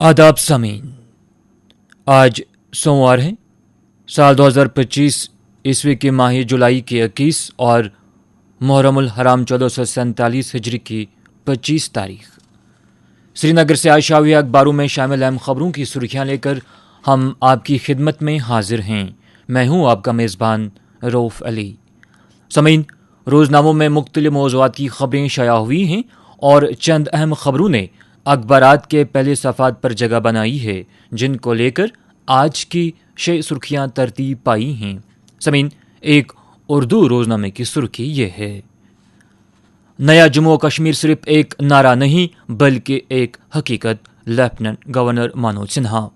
आदाब सामीन, आज सोमवार है। साल 2025 ईस्वी की माही जुलाई की 21 और मुहर्रमुल हराम 1447 हिजरी की 25 तारीख। श्रीनगर से आज शावी अखबारों में शामिल अहम खबरों की सुर्खियां लेकर हम आपकी खिदमत में हाजिर हैं। मैं हूं आपका मेज़बान रऊफ़ अली। सामीन, रोज़नामों में मुख्तलिफ मौज़ूआत की खबरें शाया हुई हैं और चंद अहम खबरों ने अखबारात के पहले सफ़ात पर जगह बनाई है, जिनको लेकर आज की 6 सुर्खियां तरतीब पाई हैं। सामीन, एक उर्दू रोज़नामे की सुर्खी ये है: नया जम्मू कश्मीर सिर्फ एक नारा नहीं बल्कि एक हकीकत, लेफ्टिनेंट गवर्नर मनोज सिन्हा।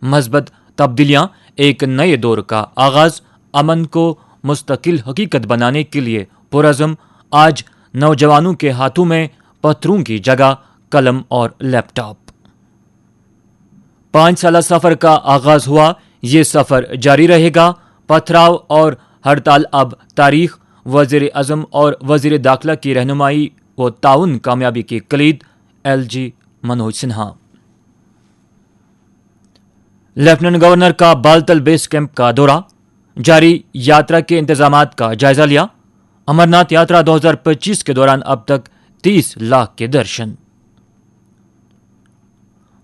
मज़बत तब्दीलियां, एक नए दौर का आगाज़, अमन को मुस्तकिल हकीकत बनाने के लिए पुरज़म। आज नौजवानों के हाथों में पत्थरों की जगह कलम और लैपटॉप। 5 साल सफ़र का आगाज़ हुआ, ये सफ़र जारी रहेगा। पथराव और हड़ताल अब तारीख। वज़ीर आज़म और वज़ीर दाखिला की रहनुमाई व ताउन कामयाबी की कलीद, LG Manoj Sinha. Lieutenant governor का बालतल बेस कैंप का दौरा जारी, यात्रा के इंतजामात का जायजा लिया। अमरनाथ यात्रा 2025 के दौरान अब तक 30 लाख के दर्शन।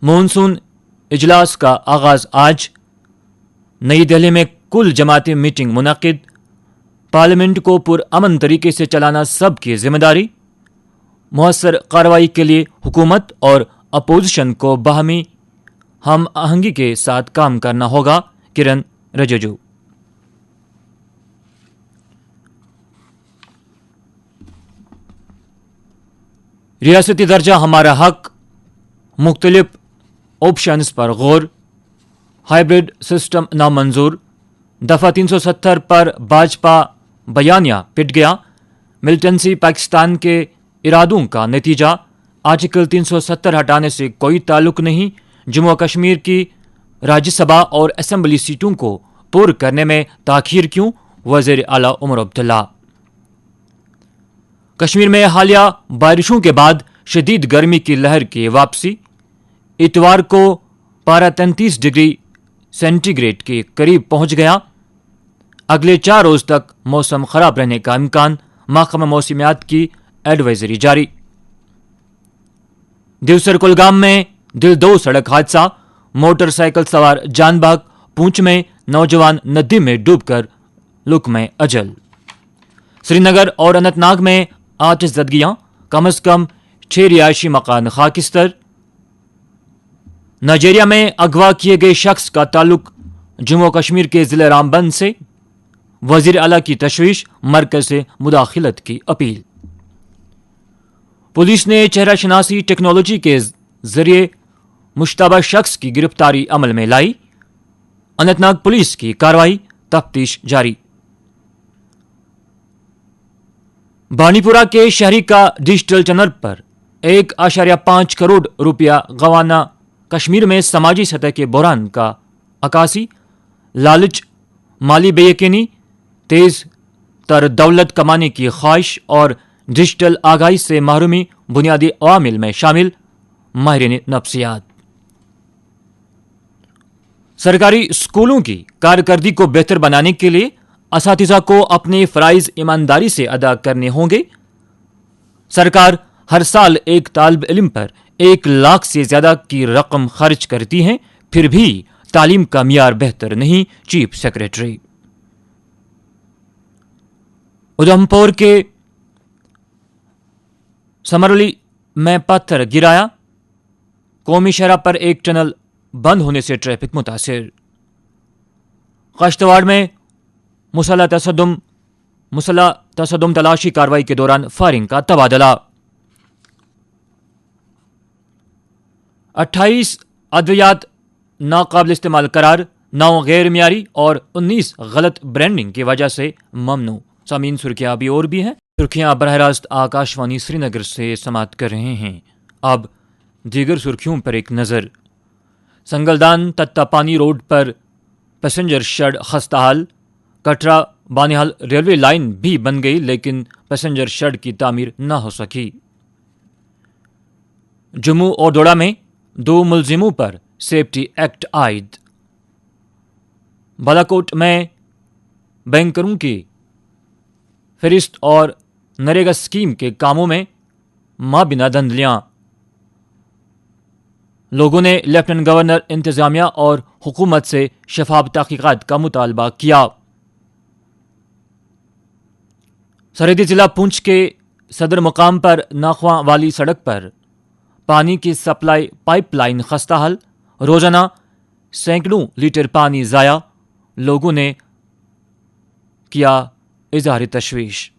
मॉनसून इजलास का आगाज आज। नई दिल्ली में कुल जमाती मीटिंग मुनक़िद। पार्लियामेंट को पुरअमन तरीके से चलाना सबकी जिम्मेदारी। मुहस्सर कार्रवाई के लिए हुकूमत और अपोजिशन को बाहमी हम आहंगी के साथ काम करना होगा, किरण रिजिजू। रियासती दर्जा हमारा हक, मुख्तलिफ ऑप्शंस पर गौर। हाइब्रिड सिस्टम नामंजूर। दफा 370 पर भाजपा बयानिया पिट गया। मिलिटेंसी पाकिस्तान के इरादों का नतीजा। आर्टिकल 370 हटाने से कोई ताल्लुक नहीं। जम्मू कश्मीर की राज्यसभा और असम्बली सीटों को पुर करने में ताखीर क्यों, वज़ीर आला उमर अब्दुल्ला। कश्मीर में हालिया बारिशों के बाद शदीद गर्मी की लहर की वापसी। इतवार को पारा 33 डिग्री सेंटीग्रेड के करीब पहुंच गया। अगले 4 रोज तक मौसम खराब रहने का इम्कान, महकमा मौसमियात की एडवाइजरी जारी। दिवसर कुलगाम में दिल दो सड़क हादसा, मोटरसाइकिल सवार जान भाग। पूंछ में नौजवान नदी में डूबकर लुकमे अजल। श्रीनगर और अनंतनाग में आतिशज़दगियां, कम से कम 6 रिहायशी मकान खाकिस्तर। नाइजीरिया में अगवा किए गए शख्स का ताल्लुक जम्मू कश्मीर के जिले रामबन से। वजीर आला की तशवीश, मरकज से मुदाखिलत की अपील। पुलिस ने चेहरा शनासी टेक्नोलॉजी के जरिए मुश्तबा शख्स की गिरफ्तारी अमल में लाई। अनंतनाग पुलिस की कार्रवाई, तफ्तीश जारी। बानीपुरा के शहरी का डिजिटल टनल पर 1.5 करोड़ रुपया गवाना। कश्मीर में समाजी सतह के बहरान का अकासी। लालच, माली बेयकीनी, तेज तर दौलत कमाने की ख्वाहिश और डिजिटल आगाही से महरूमी बुनियादी अवामिल में शामिल, माहिरीन नफ्सियात। सरकारी स्कूलों की कारकर्दगी को बेहतर बनाने के लिए असातिज़ा को अपने फ़राइज़ ईमानदारी से अदा करने होंगे। सरकार हर साल एक तालिब इल्म पर 1 लाख से ज्यादा की रकम खर्च करती है, फिर भी तालीम का मियार बेहतर नहीं, चीफ सेक्रेटरी। उधमपुर के समरली में पत्थर गिराया। कौमी शहरा पर एक टनल बंद होने से ट्रैफिक मुतासिर। कश्तवाड़ में मुसल्लह तसद्दुम तलाशी कार्रवाई के दौरान फायरिंग का तबादला। 28 अद्वियात नाकाबिल इस्तेमाल करार, 9 गैर मियारी और 19 गलत ब्रांडिंग की वजह से ममनू। सामीन, सुर्खियां अभी और भी हैं। सुर्खियां बरह रास्त आकाशवाणी श्रीनगर से समाप्त कर रहे हैं। अब दीगर सुर्खियों पर एक नज़र। संगलदान तत्तापानी रोड पर पैसेंजर शेड खस्ताहाल। कटरा बानिहाल रेलवे लाइन भी बन गई, लेकिन पैसेंजर शेड की तामीर न हो सकी। जम्मू और दोड़ा में 2 मुलजिमों पर सेफ्टी एक्ट आयद। बालाकोट में बैंकरों की फहरिस्त और नरेगा स्कीम के कामों में माबिना धंधलियां। लोगों ने लेफ्टिनेंट गवर्नर, इंतजामिया और हुकूमत से शफाफ तहकीकात का मुतालबा किया। सरहदी जिला पुंछ के सदर मुकाम पर नाखवा वाली सड़क पर पानी की सप्लाई पाइपलाइन खस्ता हाल, रोजाना सैकड़ों लीटर पानी जाया। लोगों ने किया इजहार तशवीश।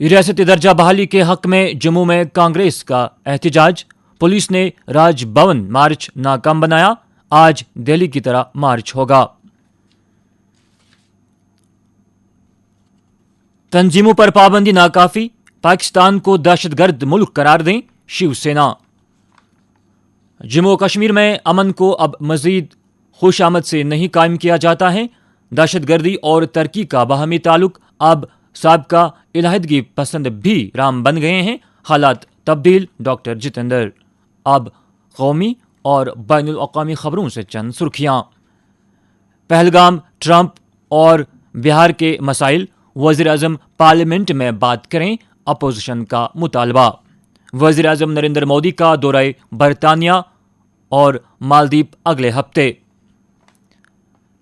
रियासती दर्जा बहाली के हक में जम्मू में कांग्रेस का एहतजाज। पुलिस ने राजभवन मार्च नाकाम बनाया। आज दिल्ली की तरह मार्च होगा। तंजीमों पर पाबंदी नाकाफी, पाकिस्तान को दहशतगर्द मुल्क करार दें शिवसेना। जम्मू कश्मीर में अमन को अब मजीद खुशामद से नहीं कायम किया जाता है। दहशतगर्दी और तरक्की का बाहमी ताल्लुक अब साबका इलाहदगी पसंद भी राम बन गए हैं। हालात तब्दील। डॉक्टर जितेंद्र। अब कौमी और बैनुल अक़वामी खबरों से चंद सुर्खियां। पहलगाम, ट्रंप और बिहार के मसाइल। वज़ीर आज़म पार्लियामेंट में बात करें, अपोजिशन का मुतालबा। वज़ीर आज़म नरेंद्र मोदी का दौरा बरतानिया और मालदीव अगले हफ्ते।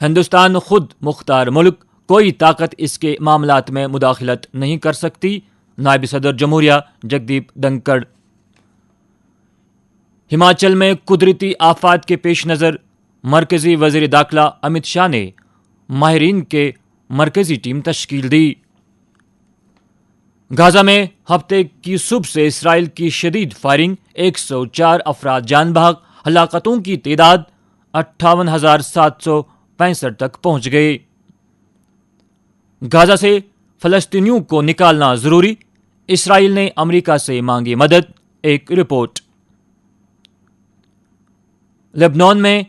हिंदुस्तान खुद मुख्तार मुल्क, कोई ताकत इसके मामलात में मुदाखलत नहीं कर सकती। नायब सदर जमहूरिया जगदीप धनखड़। हिमाचल में कुदरती आफात के पेश नज़र मरकजी वज़ीर दाखिला अमित शाह ने माहिरीन के मरकजी टीम तश्कील दी। गाजा में हफ्ते की सुबह से इसराइल की शदीद फायरिंग, 104 अफराद जान बहक। हलाकतों की तादाद 58,765 तक पहुंच गई। गाजा से फलस्तीनियों को निकालना जरूरी, इसराइल ने अमेरिका से मांगी मदद। एक रिपोर्ट। लेबनान में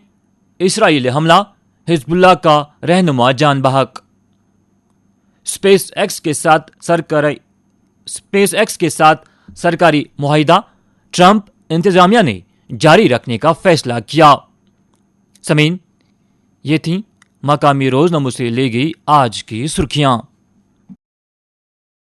इसराइली हमला, हिजबुल्लाह का रहनुमा जान बहक। स्पेस एक्स के साथ सरकारी मुआहिदा ट्रंप इंतजामिया ने जारी रखने का फैसला किया। समीन, ये थी मकामी रोजनामों से ली गई आज की सुर्खियां।